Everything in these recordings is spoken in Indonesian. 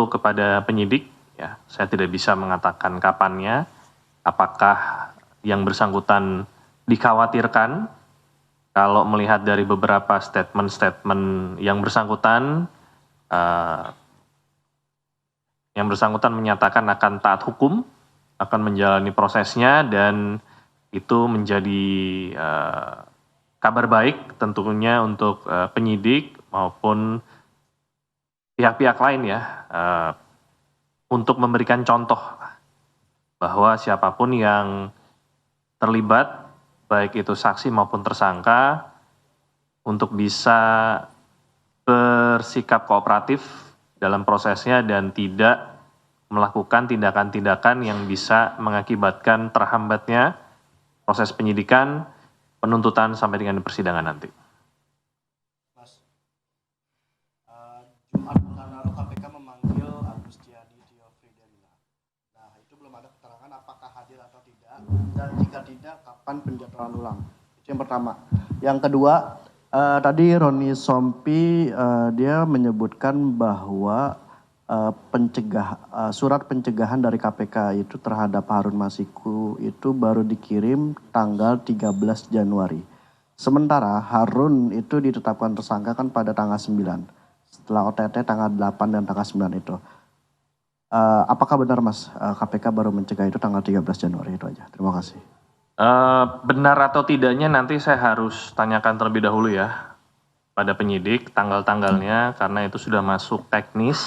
itu kepada penyidik, ya, saya tidak bisa mengatakan kapannya, apakah yang bersangkutan dikhawatirkan. Kalau melihat dari beberapa statement yang bersangkutan menyatakan akan taat hukum, akan menjalani prosesnya, dan itu menjadi kabar baik tentunya untuk penyidik maupun pihak-pihak lain, ya, untuk memberikan contoh bahwa siapapun yang terlibat, baik itu saksi maupun tersangka, untuk bisa bersikap kooperatif dalam prosesnya dan tidak melakukan tindakan-tindakan yang bisa mengakibatkan terhambatnya proses penyidikan, penuntutan sampai dengan persidangan nanti. Mas, Jumat pekan lalu KPK memanggil Agustiani Tio Fridelina. Nah, itu belum ada keterangan apakah hadir atau tidak, dan jika tidak, kapan penjadwalan ulang. Itu yang pertama. Yang kedua, tadi Roni Sompi dia menyebutkan bahwa surat pencegahan dari KPK itu terhadap Harun Masiku itu baru dikirim tanggal 13 Januari. Sementara Harun itu ditetapkan tersangka kan pada tanggal 9. Setelah OTT tanggal 8 dan tanggal 9 itu. Apakah benar Mas, KPK baru mencegah itu tanggal 13 Januari itu aja? Terima kasih. Benar atau tidaknya nanti saya harus tanyakan terlebih dahulu ya pada penyidik tanggal-tanggalnya, karena itu sudah masuk teknis.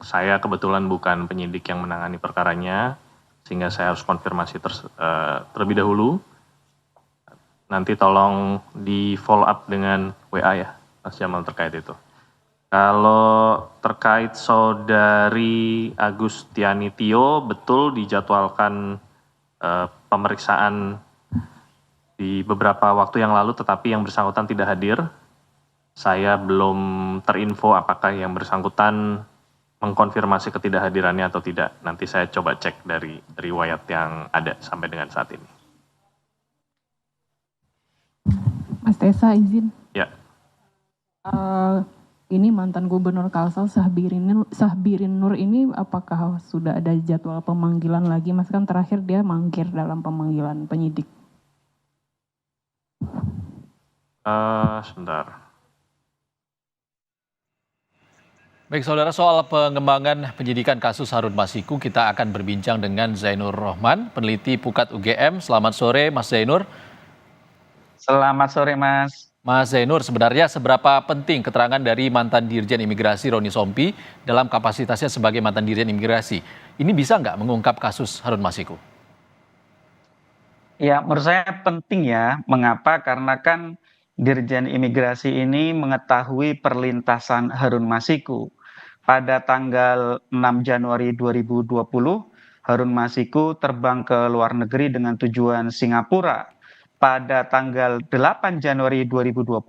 Saya kebetulan bukan penyidik yang menangani perkaranya, sehingga saya harus konfirmasi terlebih dahulu. Nanti tolong di follow up dengan WA ya Mas Jamal terkait itu. Kalau terkait saudari Agustiani Tio, betul dijadwalkan pemeriksaan di beberapa waktu yang lalu, tetapi yang bersangkutan tidak hadir. Saya belum terinfo apakah yang bersangkutan mengkonfirmasi ketidakhadirannya atau tidak. Nanti saya coba cek dari riwayat yang ada sampai dengan saat ini. Mas Tessa izin. Ya. Ini mantan Gubernur Kalsel Sahbirin Nur ini apakah sudah ada jadwal pemanggilan lagi? Mas, kan terakhir dia mangkir dalam pemanggilan penyidik. Sebentar. Baik saudara, soal pengembangan penyidikan kasus Harun Masiku kita akan berbincang dengan Zainur Rohman, peneliti Pukat UGM. Selamat sore Mas Zainur. Selamat sore Mas. Mas Zainur, sebenarnya seberapa penting keterangan dari mantan Dirjen Imigrasi Roni Sompi dalam kapasitasnya sebagai mantan Dirjen Imigrasi? Ini bisa nggak mengungkap kasus Harun Masiku? Ya, menurut saya penting ya. Mengapa? Karena kan Dirjen Imigrasi ini mengetahui perlintasan Harun Masiku. Pada tanggal 6 Januari 2020, Harun Masiku terbang ke luar negeri dengan tujuan Singapura. Pada tanggal 8 Januari 2020,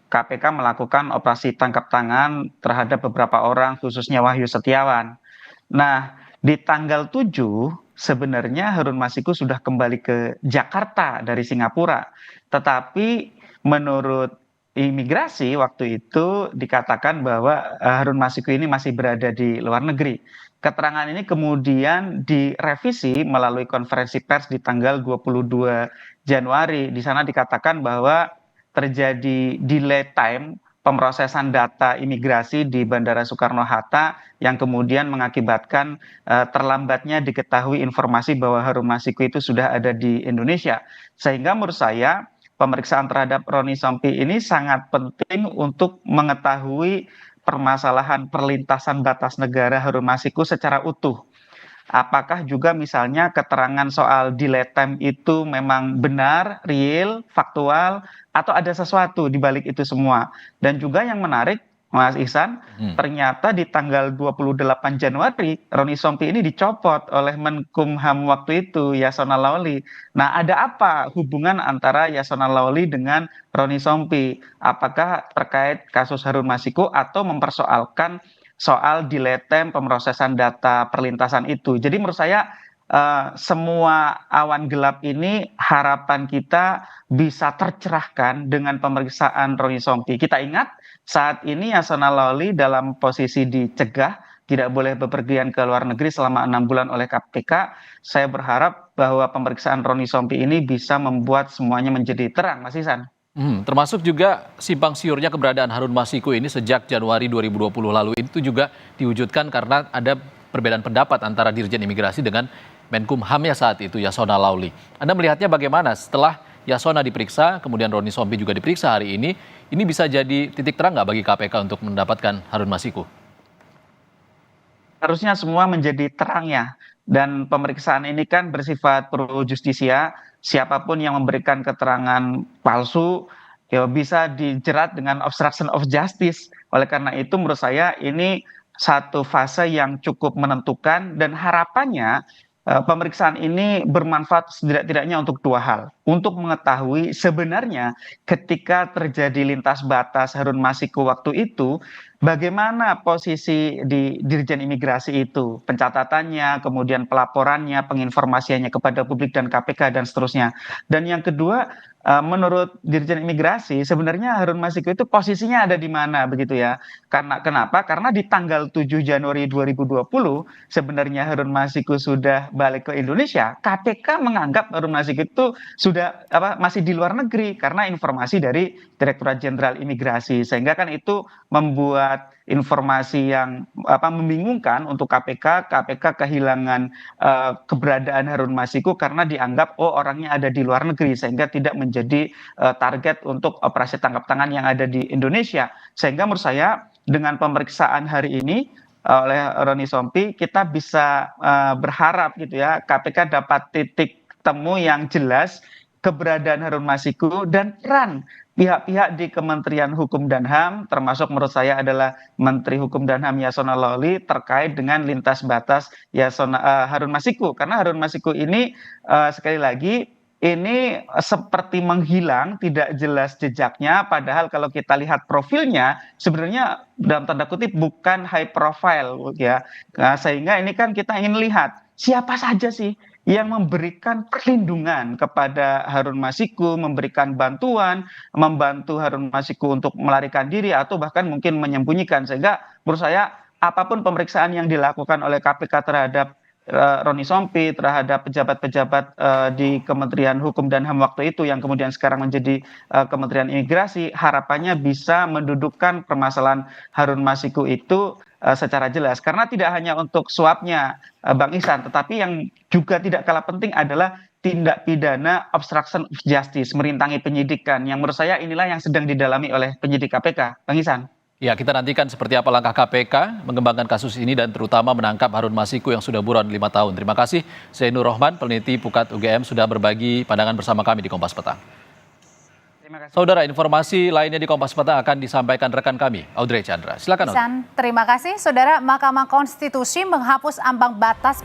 KPK melakukan operasi tangkap tangan terhadap beberapa orang, khususnya Wahyu Setiawan. Nah, di tanggal 7, sebenarnya Harun Masiku sudah kembali ke Jakarta dari Singapura. Tetapi menurut imigrasi waktu itu dikatakan bahwa Harun Masiku ini masih berada di luar negeri. Keterangan ini kemudian direvisi melalui konferensi pers di tanggal 22 Januari. Di sana dikatakan bahwa terjadi delay time pemrosesan data imigrasi di Bandara Soekarno-Hatta yang kemudian mengakibatkan terlambatnya diketahui informasi bahwa Harun Masiku itu sudah ada di Indonesia. Sehingga menurut saya pemeriksaan terhadap Roni Sompi ini sangat penting untuk mengetahui permasalahan perlintasan batas negara Harun Masiku secara utuh. Apakah juga misalnya keterangan soal delay time itu memang benar, real, faktual, atau ada sesuatu di balik itu semua. Dan juga yang menarik, Mas Ihsan, ternyata di tanggal 28 Januari, Roni Sompi ini dicopot oleh Menkumham waktu itu, Yasona Lawli. Nah, ada apa hubungan antara Yasona Lawli dengan Roni Sompi? Apakah terkait kasus Harun Masiku atau mempersoalkan soal delay time pemrosesan data perlintasan itu? Jadi menurut saya semua awan gelap ini harapan kita bisa tercerahkan dengan pemeriksaan Roni Sompi. Kita ingat saat ini Yasona Lawli dalam posisi dicegah tidak boleh bepergian ke luar negeri selama 6 bulan oleh KPK. Saya berharap bahwa pemeriksaan Roni Sompi ini bisa membuat semuanya menjadi terang, Mas Ihsan. Termasuk juga simpang siurnya keberadaan Harun Masiku ini sejak Januari 2020 lalu itu juga diwujudkan karena ada perbedaan pendapat antara Dirjen Imigrasi dengan Menkumhamnya saat itu, Yasona Lauli. Anda melihatnya bagaimana setelah Yasona diperiksa, kemudian Roni Sompi juga diperiksa hari ini bisa jadi titik terang nggak bagi KPK untuk mendapatkan Harun Masiku? Harusnya semua menjadi terang ya. Dan pemeriksaan ini kan bersifat pro justisia. Siapapun yang memberikan keterangan palsu ya bisa dijerat dengan obstruction of justice. Oleh karena itu menurut saya ini satu fase yang cukup menentukan dan harapannya pemeriksaan ini bermanfaat setidak-tidaknya untuk dua hal. Untuk mengetahui sebenarnya ketika terjadi lintas batas Harun Masiku waktu itu, bagaimana posisi di Dirjen Imigrasi itu, pencatatannya, kemudian pelaporannya, penginformasiannya kepada publik dan KPK dan seterusnya. Dan yang kedua, menurut Dirjen Imigrasi sebenarnya Harun Masiku itu posisinya ada di mana begitu ya. Karena kenapa? Karena di tanggal 7 Januari 2020 sebenarnya Harun Masiku sudah balik ke Indonesia. KPK menganggap Harun Masiku itu sudah masih di luar negeri karena informasi dari Direktorat Jenderal Imigrasi, sehingga kan itu membuat informasi yang membingungkan untuk KPK. KPK kehilangan keberadaan Harun Masiku karena dianggap orangnya ada di luar negeri, sehingga tidak menjadi target untuk operasi tangkap tangan yang ada di Indonesia. Sehingga menurut saya dengan pemeriksaan hari ini oleh Roni Sompi kita bisa berharap gitu ya, KPK dapat titik temu yang jelas keberadaan Harun Masiku dan peran pihak-pihak di Kementerian Hukum dan HAM, termasuk menurut saya adalah Menteri Hukum dan HAM Yasona Lauli terkait dengan lintas batas Harun Masiku. Karena Harun Masiku ini sekali lagi ini seperti menghilang, tidak jelas jejaknya, padahal kalau kita lihat profilnya sebenarnya dalam tanda kutip bukan high profile ya. Nah, sehingga ini kan kita ingin lihat siapa saja sih yang memberikan perlindungan kepada Harun Masiku, memberikan bantuan, membantu Harun Masiku untuk melarikan diri atau bahkan mungkin menyembunyikan. Sehingga menurut saya apapun pemeriksaan yang dilakukan oleh KPK terhadap Roni Sompi, terhadap pejabat-pejabat di Kementerian Hukum dan HAM waktu itu yang kemudian sekarang menjadi Kementerian Imigrasi, harapannya bisa mendudukkan permasalahan Harun Masiku itu secara jelas. Karena tidak hanya untuk suapnya Bang Ihsan, tetapi yang juga tidak kalah penting adalah tindak pidana obstruction of justice, merintangi penyidikan, yang menurut saya inilah yang sedang didalami oleh penyidik KPK. Bang Ihsan. Ya, kita nantikan seperti apa langkah KPK mengembangkan kasus ini dan terutama menangkap Harun Masiku yang sudah buron 5 tahun. Terima kasih Zainur Rohman, peneliti Pukat UGM, sudah berbagi pandangan bersama kami di Kompas Petang. Terima kasih. Saudara, informasi lainnya di Kompas Petang akan disampaikan rekan kami, Audrey Chandra. Silakan, Audrey. Terima kasih, Saudara. Mahkamah Konstitusi menghapus ambang batas